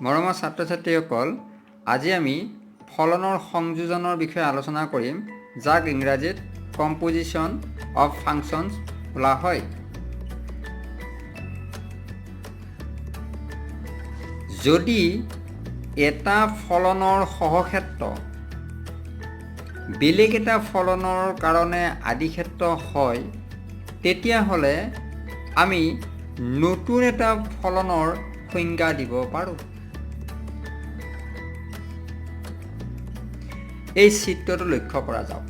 মৰমৰ ছাত্ৰ ছাত্ৰীসকল, আজি আমি ফলনৰ সংযোজনৰ বিষয়ে আলোচনা কৰিম, যাক ইংৰাজীত কম্পোজিশ্যন অফ ফাংচনছ বোলা হয়। যদি এটা ফলনৰ সহক্ষেত্ৰ বেলেগ এটা ফলনৰ কাৰণে আদিক্ষেত্ৰ হয়, তেতিয়াহ'লে আমি নতুন এটা ফলনৰ সংজ্ঞা দিব পাৰোঁ। এই চিত্ৰটো লক্ষ্য কৰা যাওক।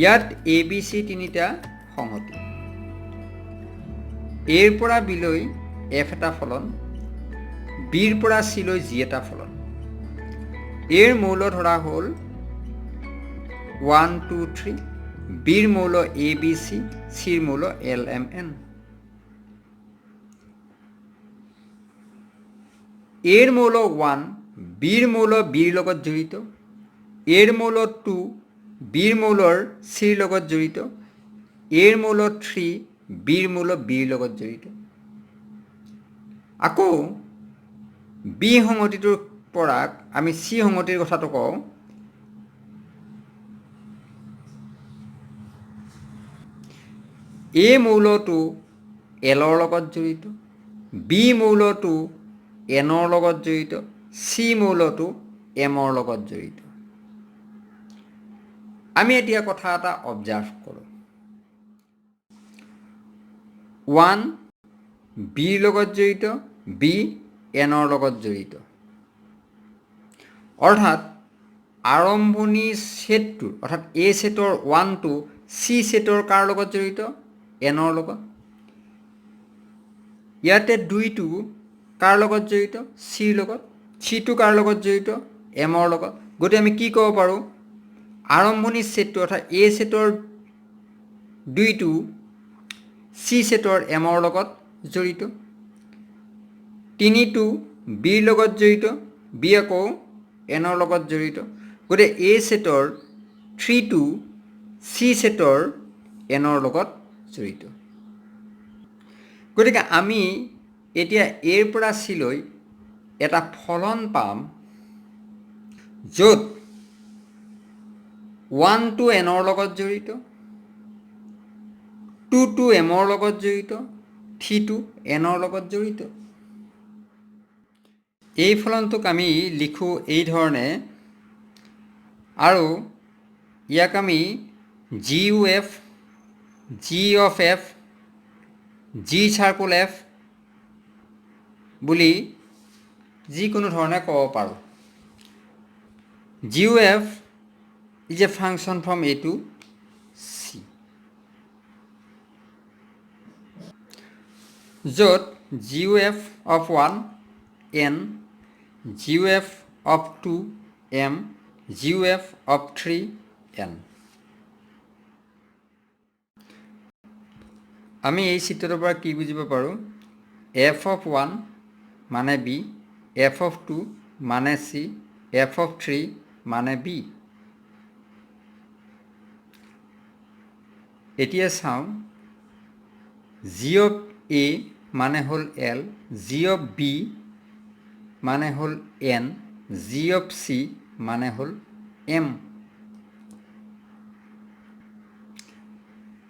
ইয়াত ABC তিনিটা সংহতি। এৰ পৰা বিলৈ F এটা ফলন, বিৰ পৰা চিলৈ G এটা ফলন। এৰ মৌল ধৰা হ'ল 1, 2, 3, বিৰ মৌল ABC, চিৰ মৌল LMN। এৰ মৌল 1 বিৰ মৌল বিৰ লগত জড়িত, এৰ মৌল 2 বিৰ মৌলৰ চিৰ লগত জড়িত, এৰ মৌল 3 বিৰ মৌল বিৰ লগত জড়িত। আকৌ বি সংহতিটোৰ পৰা আমি চি সংহতিৰ কথাটো কওঁ। এ মৌলটো এলৰ লগত জড়িত, বি মৌলটো এনৰ লগত জড়িত, চি মৌলটো এমৰ লগত জড়িত। আমি এতিয়া কথা এটা অবজাৰ্ভ কৰোঁ। 1 বিৰ লগত জড়িত, বি এনৰ লগত জড়িত। অৰ্থাৎ আৰম্ভণি ছেটটো, অৰ্থাৎ এ ছেটৰ 1টো চি ছেটৰ কাৰ লগত জড়িত? এনৰ লগত। ইয়াতে 2টো কাৰ লগত জড়িত? চিৰ লগত। চিটো কাৰ লগত জড়িত? এমৰ লগত। গতিকে আমি কি ক'ব পাৰোঁ? আৰম্ভণি ছেটটো, অৰ্থাৎ এ ছেটৰ 2টো চি ছেটৰ এমৰ লগত জড়িত। 3টো বিৰ লগত জড়িত, বি আকৌ এনৰ লগত জড়িত। গতিকে এ ছেটৰ 3টো চি ছেটৰ এনৰ লগত জড়িত। গতিকে আমি এতিয়া এৰ পৰা চিলৈ এটা ফলন পাম, য'ত 1টো এনৰ লগত জড়িত, 2টো এমৰ লগত জড়িত, 3টো এনৰ লগত জড়িত। এই ফলনটোক আমি লিখোঁ এই ধৰণে, আৰু ইয়াক আমি GUF, G of F, G circle F বুলি যিকোনো ধৰণে ক'ব পাৰোঁ। GUF is a function from A to C, য'ত GUF of 1 N, GUF of 2 M, GUF of 3 N। আমি এই চিত্ৰটোৰ পৰা কি বুজিব পাৰোঁ? F of 1 মানে B, F of 2 মানে C, F of 3 মানে B। এতিয়া চাওঁ, G of A মানে হ'ল L, G of B মানে হ'ল N, G of C মানে হ'ল M।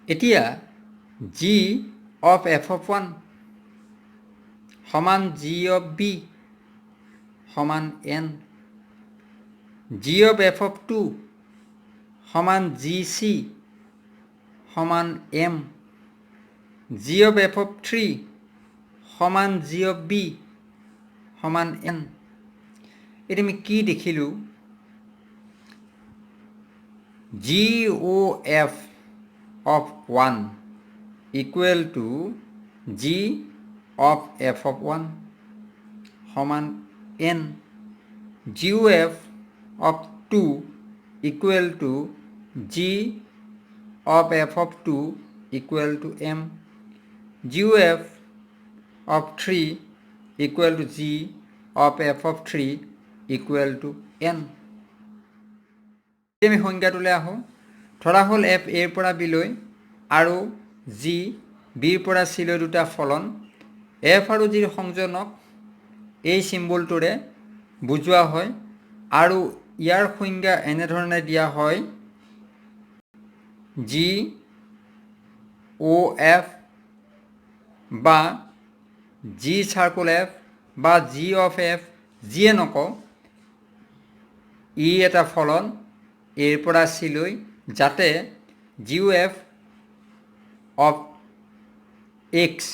এতিয়া G of F of 1 সমান G of B সমান N, G of F of 2 সমান GC সমান M, G of F of 3 সমান G of B সমান N। এতিয়া আমি কি দেখিলোঁ? GOF of 1 equal to G of F of 1 সমান N, GOF of 2 equal to G of F of 2 equal to M, GOF of 3 equal to G of F of 3 equal to N। আমি সংজ্ঞাটোলৈ আহোঁ। ধৰা হ'ল F এৰ পৰা বিলৈ আৰু G বিৰ পৰা চিলৈ দুটা ফলন। F আৰু Gৰ সংযোজনক এই চিম্বলটোৰে বুজোৱা হয় আৰু ইয়াৰ সংজ্ঞা এনেধৰণে দিয়া হয় জি অ' এফ বা জি চাৰ্কুল এফ বা জি অফ এফ যিয়ে নকওঁ ই এটা ফলন এৰ পৰা চিলৈ যাতে g o' f of x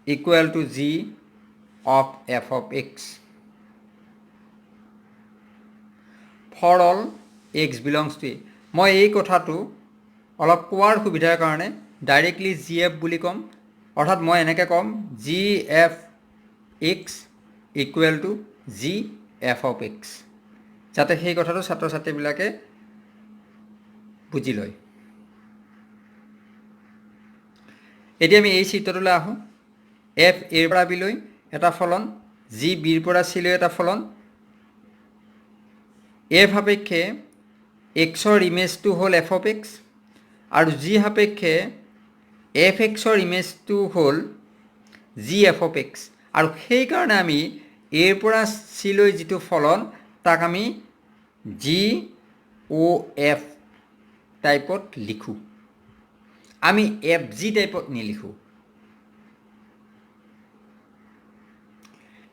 equal to g of f of x for all x belongs to A. মই এই কথাটো অলপ কোৱাৰ সুবিধাৰ কাৰণে ডাইৰেক্টলি জি এফ বুলি ক'ম, অৰ্থাৎ মই এনেকৈ ক'ম G F x equal to G F of x, যাতে সেই কথাটো ছাত্ৰ ছাত্ৰীবিলাকে বুজি লয়। এতিয়া আমি এই চিত্ৰটোলৈ আহোঁ। এফ এৰ পৰা বিলৈ এটা ফলন, জি বিৰ পৰা চিলৈ এটা ফলন। এফ সাপেক্ষে এক্সৰ ইমেজটো হ'ল এফ অফ এক্স আৰু জি সাপেক্ষে এফ এক্সৰ ইমেজটো হ'ল জি এফ অফ এক্স, আৰু সেইকাৰণে আমি এৰ পৰা চিলৈ যিটো ফলন তাক আমি জি অ' এফ টাইপত লিখোঁ, আমি এফ জি টাইপত নিলিখোঁ।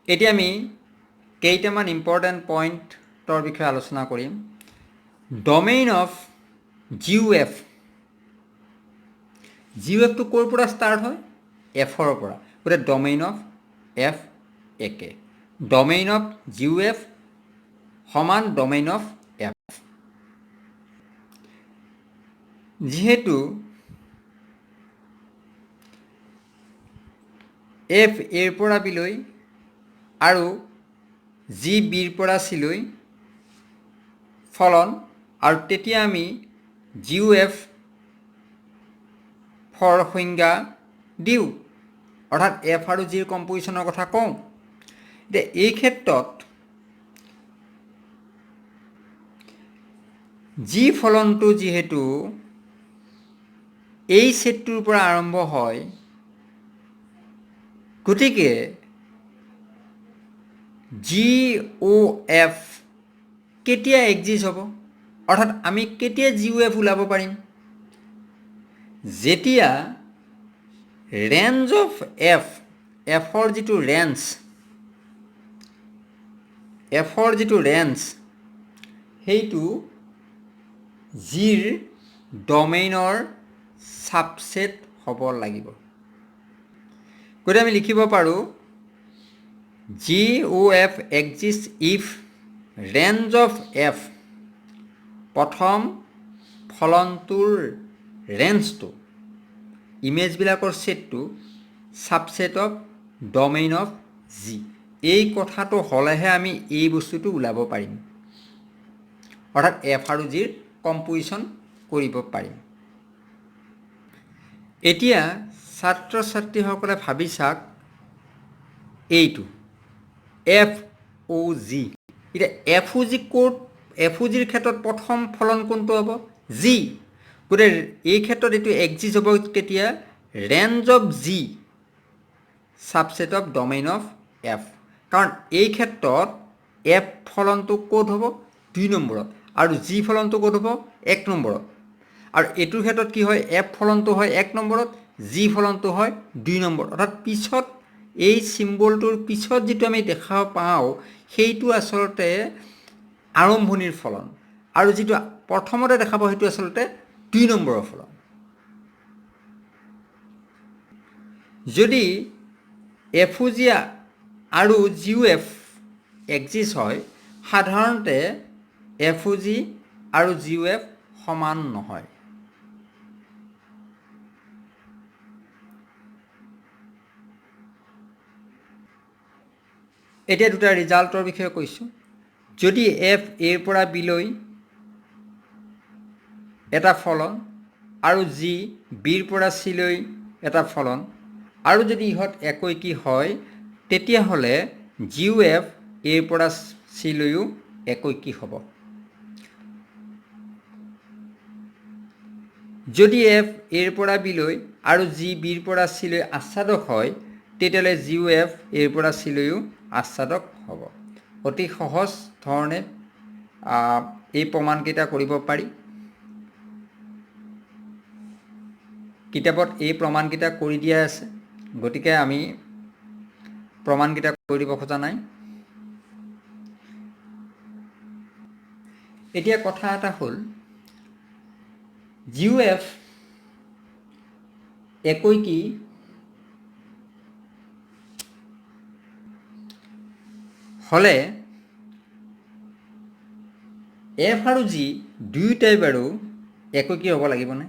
এতিয়া আমি কেইটামান ইম্পৰ্টেণ্ট পইণ্টৰ বিষয়ে আলোচনা কৰিম। Domain of g o' f, G o' এফটো ক'ৰ পৰা ষ্টাৰ্ট হয়? এফৰ পৰা, গতিকে ডমেইন অফ এফ একে, domain of g o' f সমান ডমেইন অফ এফ। যিহেতু এফ এৰ পৰা বিলৈ আৰু জি বিৰ পৰা চিলৈ ফলন, আৰু তেতিয়া আমি জি অ' এফ ফৰ সংজ্ঞা দিওঁ, অৰ্থাৎ এফ আৰু জিৰ কম্পজিশ্যনৰ কথা কওঁ। এতিয়া এই ক্ষেত্ৰত জি ফলনটো যিহেতু এই ছেটটোৰ পৰা আৰম্ভ হয়, গতিকে জি অ' এফ কেতিয়া এক্সিষ্ট হ'ব, অৰ্থাৎ আমি কেতিয়া জি অ' এফ ওলাব পাৰিম? যেতিয়া ৰেঞ্জ অফ এফ, এফৰ যিটো ৰেঞ্জ সেইটো জিৰ ডমেইনৰ ছাবছেট হ'ব লাগিব। গতিকে আমি লিখিব পাৰোঁ g o' f exist if range of f, প্ৰথম ফলনটোৰ ৰেঞ্জটো, ইমেজবিলাকৰ ছেটটো subset of domain of g. এই কথাটো হ'লেহে আমি এই বস্তুটো ওলাব পাৰিম, অৰ্থাৎ এফ আৰু জিৰ কম্পজিশ্যন কৰিব পাৰিম। এতিয়া ছাত্ৰ ছাত্ৰীসকলে ভাবি চাওক এইটো এফ অ' জি। এতিয়া এফ অ' জি ক'ত, এফ অ' জিৰ ক্ষেত্ৰত প্ৰথম ফলন কোনটো হ'ব? জি। গতিকে এই ক্ষেত্ৰত এইটো এক্সিষ্ট হ'ব কেতিয়া? Range of G subset of domain of F, কাৰণ এই ক্ষেত্ৰত এফ ফলনটো ক'ত হ'ব? 2 নম্বৰত, আৰু জি ফলনটো ক'ত হ'ব? 1 নম্বৰত। আৰু এইটোৰ ক্ষেত্ৰত কি হয়? এফ ফলনটো হয় 1 নম্বৰত, জি ফলনটো হয় 2 নম্বৰত, অৰ্থাৎ পিছত এই চিম্বলটোৰ পিছত যিটো আমি দেখা পাওঁ সেইটো আচলতে আৰম্ভণিৰ ফলন, আৰু যিটো প্ৰথমতে দেখা পাওঁ সেইটো আচলতে 2 নম্বৰৰ ফলন। যদি এফ অ' জি আৰু জি অ' এফ এক্সিষ্ট হয়, সাধাৰণতে এফ অ' জি আৰু জি অ' এফ সমান নহয়। এতিয়া দুটা ৰিজাল্টৰ বিষয়ে কৈছোঁ। যদি এফ এৰ পৰা বিলৈ এটা ফলন আৰু জি বিৰ পৰা চিলৈ এটা ফলন, আৰু যদি ইহঁত একৈকী হয়, তেতিয়াহ'লে জি অ' এফ এৰ পৰা চিলৈও একৈকী হ'ব। যদি এফ এৰ পৰা বিলৈ আৰু জি বিৰ পৰা চিলৈ আচ্ছাদক হয়, তেতিয়াহ'লে জি অ' এফ এৰ পৰা চিলৈও আচ্ছাদক হ'ব। অতি সহজ ধৰণে এই প্ৰমাণকেইটা কৰিব পাৰি। কিতাপত এই প্ৰমাণকেইটা কৰি দিয়া আছে, গতিকে আমি প্ৰমাণকেইটা কৰি দিব খোজা নাই। এতিয়া কথা এটা হ'ল, GOF একৈকি হ'লে F আৰু G দুয়োটাই বাৰু একৈকি হ'ব লাগিবনে?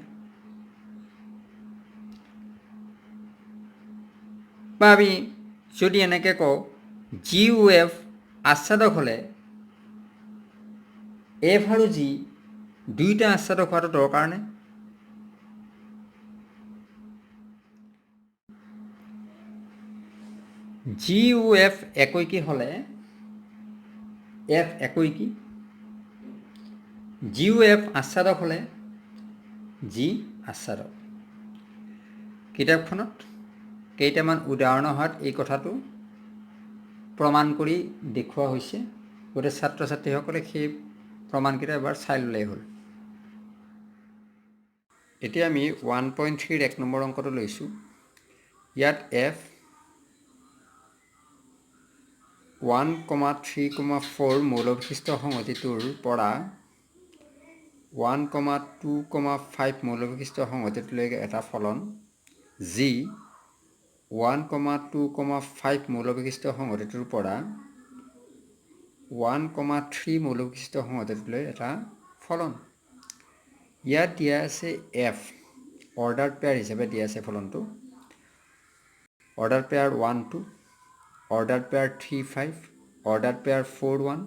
বা আমি যদি এনেকৈ কওঁ GOF আচ্ছাদক হ'লে F আৰু G দুয়োটা আচ্ছাদক হোৱাটো দৰকাৰ নে? GOF একৈকি হ'লে F একৈকি, GOF আচ্ছাদক হ'লে G আচ্ছাদক। কিতাপখনত কেইটামান উদাহৰণৰ সহায়ত এই কথাটো প্ৰমাণ কৰি দেখুওৱা হৈছে, গতিকে ছাত্ৰ ছাত্ৰীসকলে সেই প্ৰমাণকেইটা এবাৰ চাই ল'লেই হ'ল। এতিয়া আমি 1.3 1 নম্বৰ অংকটো লৈছোঁ। ইয়াত F 1,3,4 মৌলবিশিষ্ট সংহতিটোৰ পৰা 1,2,5 মৌলবিশিষ্ট সংহতিটোলৈকে এটা ফলন, G 1,2,5 মৌলবিশিষ্ট সংহতিটোৰ পৰা 1,3 মৌলবিশিষ্ট সংহতিটোলৈ এটা ফলন। ইয়াত দিয়া আছে F অৰ্ডাৰ পেয়াৰ হিচাপে দিয়া আছে ফলনটো, order pair 1 2, order pair 3 5, order pair 4 1,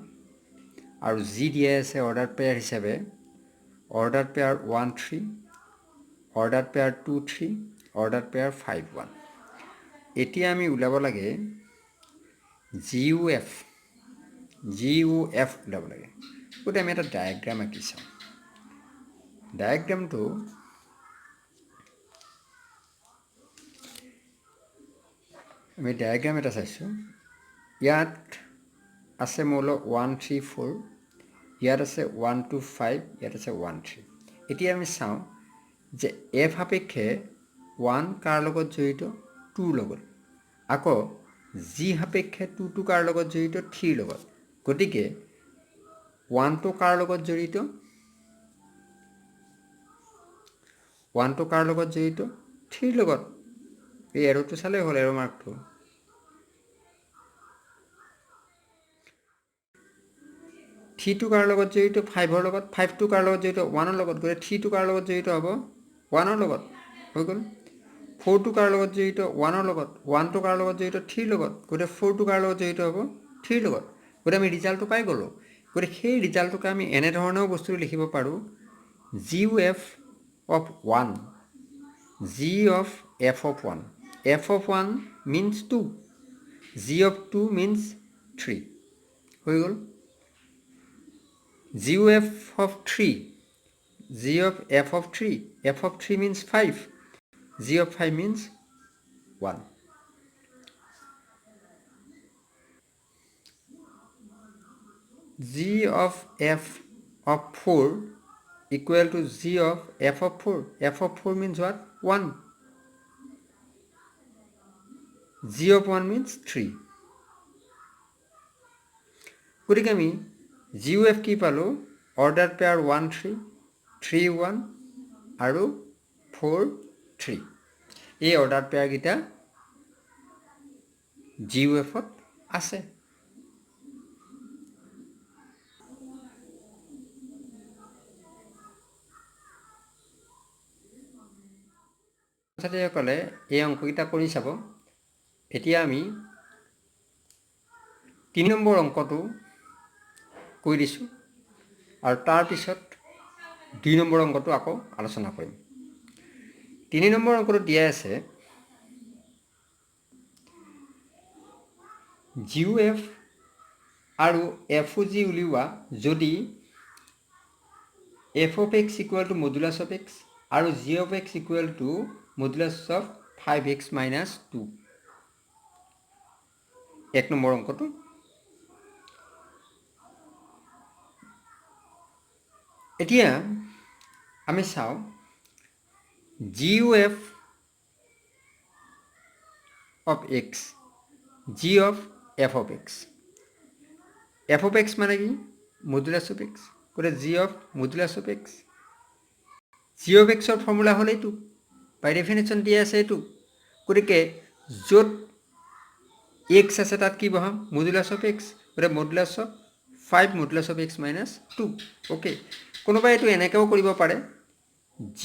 আৰু G দিয়া আছে অৰ্ডাৰ পেয়াৰ হিচাপে order pair 1 3, order pair 2 3, order pair 5 1। এতিয়া আমি ওলাব লাগে GOF ওলাব লাগে। গতিকে আমি এটা ডায়েগ্ৰাম আঁকি চাওঁ। ডায়েগ্ৰামটো আমি ডায়েগ্ৰাম এটা চাইছোঁ। ইয়াত আছে মৌল 1 3 4, ইয়াত আছে 1 2 5, ইয়াত আছে 1 3। এতিয়া আমি চাওঁ যে F সাপেক্ষে 1 কাৰ লগত জড়িত? 2 লগত। আকৌ G সাপেক্ষে 2টো কাৰ লগত জড়িত? 3 লগত। গতিকে 1টো কাৰ লগত জড়িত? 1টো কাৰ লগত জড়িত? 3 লগত। এই এৰোটো চালেই হ'ল, এৰো মাৰ্কটো। থ্ৰীটো কাৰ লগত জড়িত? 5ৰ লগত। 5টো কাৰ লগত জড়িত? 1ৰ লগত। গতিকে 3টো কাৰ লগত জড়িত হ'ব? 1ৰ লগত। হৈ গ'ল। 4টো কাৰ লগত জড়িত? 1ৰ লগত। 1টো কাৰ লগত জড়িত? 3ৰ লগত। গতিকে 4টো কাৰ লগত জড়িত হ'ব? 3ৰ লগত। গতিকে আমি ৰিজাল্টটো পাই গ'লোঁ। গতিকে সেই ৰিজাল্টটোকে আমি এনেধৰণেও বস্তু লিখিব পাৰোঁ, GOF of 1, G of F of 1. F of 1 means 2, G of 2 means 3. হৈ গ'ল। GOF of 3, G of F of 3, F of 3 means 5, G of 5 means 1. G of F of 4 equal to G of F of 4. F of 4 means what? 1. G of 1 means 3. গতিকে আমি GOF কি পালোঁ? Order pair 1 3, 3 1 আৰু 4 3। এই order পেয়াৰকেইটা GOFত আছে। ছাত্ৰীসকলে এই অংককেইটা কৰি চাব। এতিয়া আমি 3 নম্বৰ অংকটো কৰি দিছোঁ, আৰু তাৰপিছত 2 নম্বৰ অংকটো আকৌ আলোচনা কৰিম। 3 নম্বৰ অংকটো দিয়া আছে GOF আৰু FOG উলিওৱা যদি F of x equal to modulus of x আৰু G of x equal to modulus of 5x minus 2. 1 number অংকটো এতিয়া আমি চাওঁ GOF of x g of f of x f of x মানে কি মডুলাস of x করে g of modulus of x g of x এর formula হল এইটো বাই definition দিয়া আছে এইটো গতিকে য'ত x আছে তাত কি বহাম মডুলাস of x করে modulus of 5 modulus of x minus 2 okay কোনোবাই এইটো এনেকেও কৰিব পাৰে g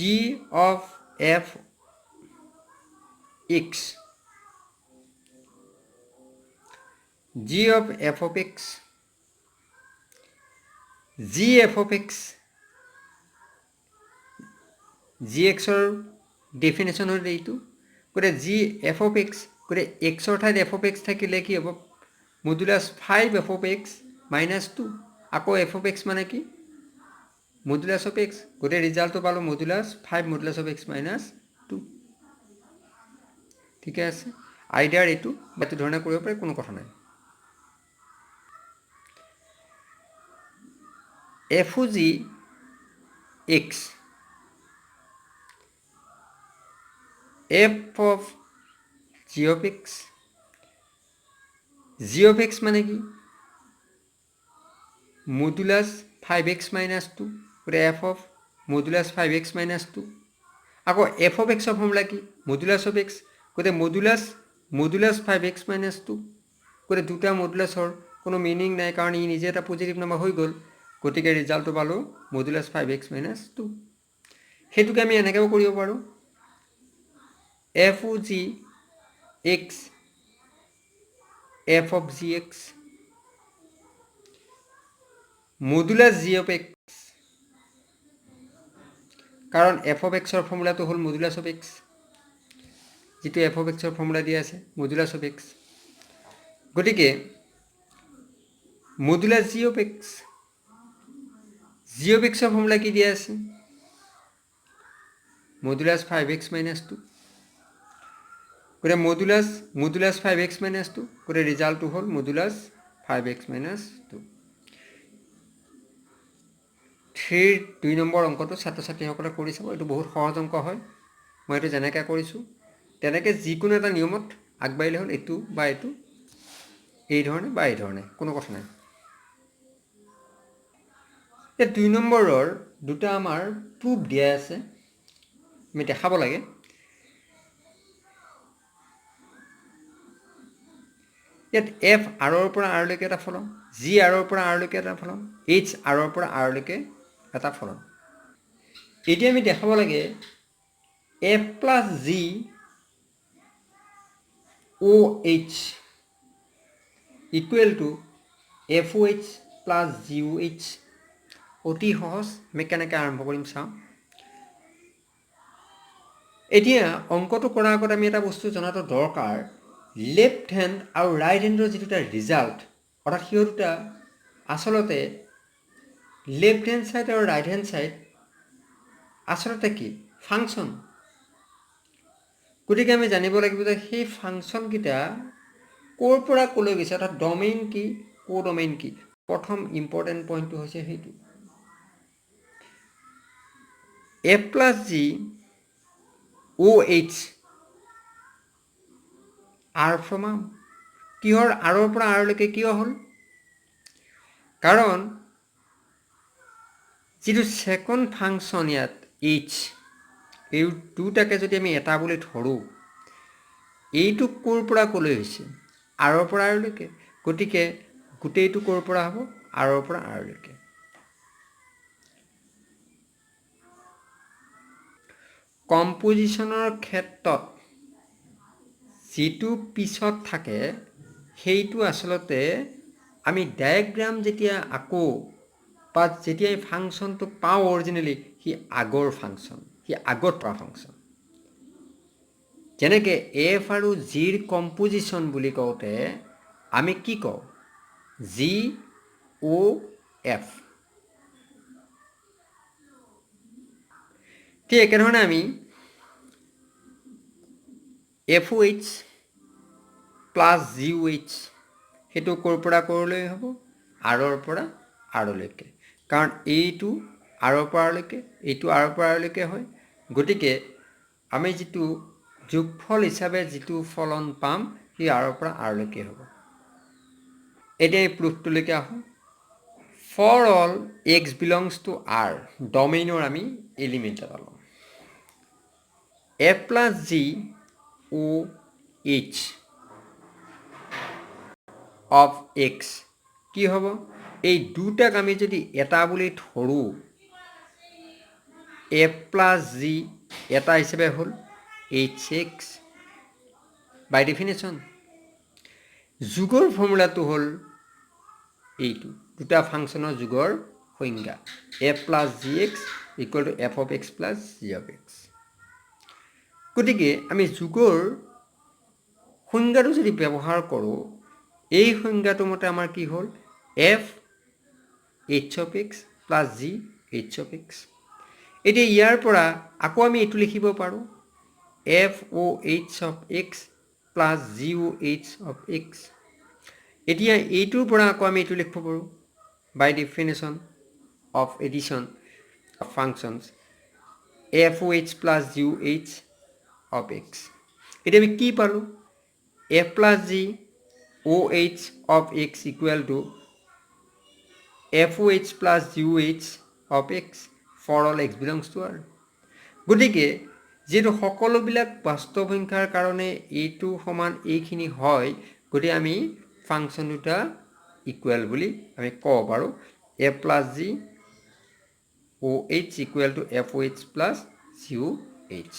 of f x g of f of x g f of x gx এর ডেফিনেশন হল এইটো করে g f of x করে x এর ঠাইত f of x থাকিলে কি হ'ব modulus 5 f of x minus 2 আকৌ f of x মানে কি মডুলাস of x গোটে ৰিজাল্টটো পালো modulus 5 modulus of x minus 2 ঠিক আছে আইডিয়াৰ এইটো বাটো ধৰণে কৰিব পাৰে কোনো কথা নাই f of g x f of g of x g of x মানে কি মডুলাস 5x minus 2 করে f of modulus 5x minus 2 আকৌ f of x এর ফর্মুলা কি মডুলাস of x করে মডুলাস 5x minus 2 করে দুটা মডুলাসৰ কোনো মিনিং নাই কাৰণ ই নিজে এটা পজিটিভ নাম্বাৰ হৈ গ'ল গতিকে ৰিজাল্টটো পালো মডুলাস 5x minus 2 হেতুকে আমি এনেকেও কৰিব পাৰো f of g x f of gx modulus g of x কাৰণ f of x এর ফর্মুলাটো হল মডুলাস of x যেটো f of x এর ফর্মুলা দিয়া আছে মডুলাস of x গতিকে মডুলাস g of x এর ফর্মুলা কি দিয়া আছে মডুলাস 5x minus 2 করে মডুলাস 5x minus 2 করে রিজাল্টটো হল মডুলাস 5x minus 2 2 নম্বৰ অংকটো ছাত্ৰ ছাত্ৰীসকলে কৰি চাব এইটো বহুত সহজ অংক হয় মই এইটো যেনেকৈ কৰিছোঁ তেনেকৈ যিকোনো এটা নিয়মত আগবাঢ়িলে হ'ল এইটো বা এইটো এই ধৰণে বা এই ধৰণে কোনো কথা নাই এই 2 নম্বৰৰ দুটা আমাৰ প্ৰুফ দিয়া আছে আমি দেখাব লাগে ইয়াত f আৰৰ পৰা আৰলৈকে এটা ফলন g আৰৰ পৰা আৰলৈকে এটা ফলন h আৰৰ পৰা আৰলৈকে এটা ফলন এতিয়া আমি দেখাব লাগে f plus g oh equal to foh plus goh অতি সহজ আমি কেনেকৈ আৰম্ভ কৰিম চাওঁ এতিয়া অংকটো কৰাৰ আগত আমি এটা বস্তু জনাটো দৰকাৰ লেফট হ্যান্ড আৰু ৰাইট হ্যান্ডৰ যেটা ৰিজাল্ট অৰ্থাৎ হিও দুটা আসলতে লেফট হ্যান্ড সাইড আৰু রাইট হ্যান্ড সাইড আসলতে কি ফাংশন গতিকে আমি জানিব লাগিব যে সেই ফাংশন কিটা কোৰ পৰা কলৈ গৈছে অৰ্থাৎ ডমেইন কি কো ডমেইন কি প্ৰথম ইম্পৰ্টেন্ট পইণ্টটো হৈছে সেইটো f plus g oh r from r কিহৰ আৰৰ পৰা আৰলৈকে কিয় হ'ল কাৰণ যেটো সেকেন্ড ফাংশন ইয়াত h এই দুটাকে যদি আমি এটা বুলি ধৰো এইটো কোৰ পৰা কলৈ হৈছে আৰৰ পৰা আৰলৈকে গতিকে গোটেইটো কোৰ পৰা হ'ব আৰৰ পৰা আৰলৈকে কম্পোজিশনৰ ক্ষেত্ৰত যেটো পিছত থাকে সেইটো আসলতে আমি ডায়াগ্ৰাম যেতিয়া আকো বা যেতিয়া এই ফাংশনটো পাও অৰিজিনালি হি আগৰ ফাংশন হি আগৰ পৰা ফাংশন যেনেকে f আৰু g ৰ কম্পোজিশন বুলি কওঁতে আমি কি কওঁ g o f ঠিক একেধৰণে আমি foh plus goh সেইটো ক'ৰ পৰা ক'ৰলৈ হ'ব আৰৰ পৰা আৰলৈকে কাৰণ এইটো আৰৰ পৰা আৰলৈকে এইটো আৰৰ পৰা আৰলৈকে হয় গতিকে আমি যিটো যোগফল হিচাপে যিটো ফলন পাম সি আৰৰ পৰা আৰলৈকে হ'ব এতিয়া এই প্ৰুফটোলৈকে আহোঁ for all x belongs to R ডমেইনৰ আমি এলিমেণ্ট এটা ল'ম a plus G o' H of x কি হ'ব এই দুটাক আমি যদি এটা বুলি ধৰোঁ এ প্লাছ জি এটা হিচাপে হ'ল এইচ এক্স বাই ডেফিনেশ্যন যোগৰ ফৰ্মুলাটো হ'ল এইটো দুটা ফাংচনৰ যোগৰ সংজ্ঞা a plus g x equal to f of x plus g of x গতিকে আমি যোগৰ সংজ্ঞাটো যদি ব্যৱহাৰ কৰোঁ এই সংজ্ঞাটো মতে আমাৰ কি হ'ল f h of x plus g h of x এতিয়া ইয়াৰ পৰা আকৌ আমি এইটো লিখিব পাৰোঁ f o' H of x plus G o' H of x এতিয়া এইটোৰ পৰা আকৌ আমি এইটো লিখিব পাৰোঁ by definition of addition of functions f o' h plus G o' H of x এতিয়া আমি কি পালোঁ f plus G o' H of x equal to F o' h plus G o' H of x for all x belongs to R গতিকে যিহেতু সকলোবিলাক বাস্তৱ সংখ্যাৰ কাৰণে এইটো সমান এইখিনি হয় গতিকে আমি ফাংচন দুটা ইকুৱেল বুলি আমি ক'ব পাৰোঁ a plus G o' h equal to F o' h plus G o' h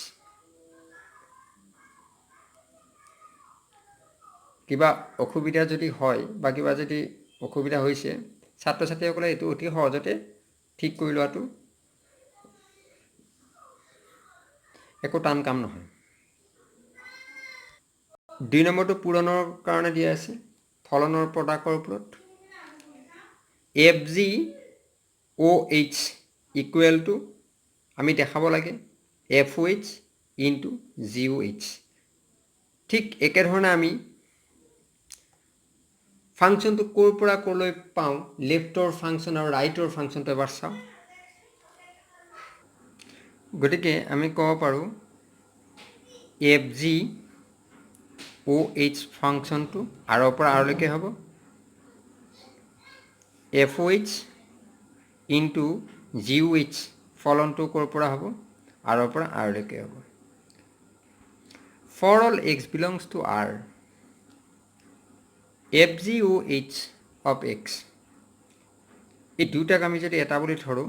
কিবা অসুবিধা যদি হয় বা কিবা যদি অসুবিধা হৈছে ছাত্ৰ ছাত্ৰীসকলে এইটো অতি সহজতে ঠিক কৰি লোৱাটো একো টান কাম নহয় 2 নম্বৰটো পূৰণৰ কাৰণে দিয়া আছে ফলনৰ প্ৰডাক্টৰ ওপৰত f G o' h equal to আমি দেখাব লাগে f o' H into G o' h ঠিক একেধৰণে আমি ফাংচনটো ক'ৰ পৰা ক'লৈ পাওঁ লেফ্টৰ ফাংচন আৰু ৰাইটৰ ফাংচনটো এবাৰ চাওঁ গতিকে আমি ক'ব পাৰোঁ এফ জি অ' এইচ ফাংচনটো আৰৰ পৰা আৰলৈকে হ'ব f o' H into G o' h ফলনটো ক'ৰ পৰা হ'ব আৰৰ পৰা আৰলৈকে হ'ব for all x belongs to R f G o' H of x এই দুটাক আমি যদি এটা বুলি ধৰোঁ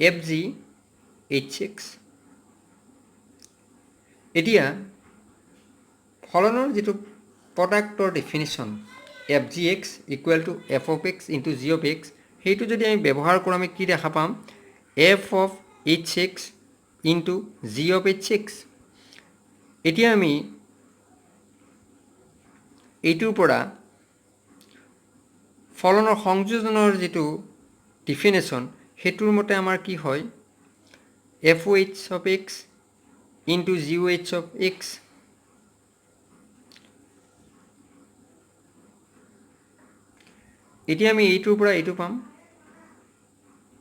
এফ জি এইচ এক্স এতিয়া ফলনৰ যিটো প্ৰডাক্টৰ definition F G x equal to f of X into G of x সেইটো যদি আমি ব্যৱহাৰ কৰোঁ আমি কি দেখা পাম F of H x into G of H x এতিয়া আমি এইটোৰ পৰা ফলনৰ সংযোজনৰ যিটো ডিফিনেশ্যন সেইটোৰ মতে আমাৰ কি হয় F o' H of X into G o' H of x এতিয়া আমি এইটোৰ পৰা এইটো পাম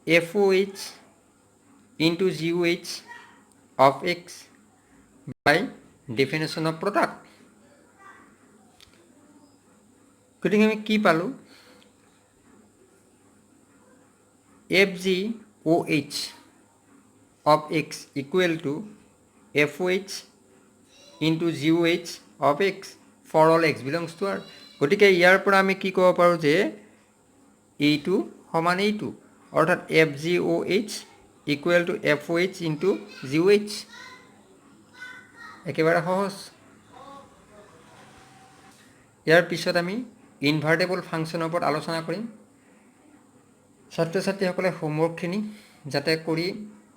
F o' H into G o' H of X by definition of product গতিকে আমি কি পালোঁ F G o' H of x equal to F o' H into G o' H of x for all x belongs to R গতিকে ইয়াৰ পৰা আমি কি ক'ব পাৰোঁ যে এইটো সমান এইটো অৰ্থাৎ F G o' h equal to F o' H into G o' H একেবাৰে সহজ ইয়াৰ পিছত আমি ইনভাৰ্টেবল ফাংচনৰ ওপৰত আলোচনা কৰিম ছাত্ৰ ছাত্ৰীসকলে হোমৱৰ্কখিনি যাতে কৰি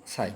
চায়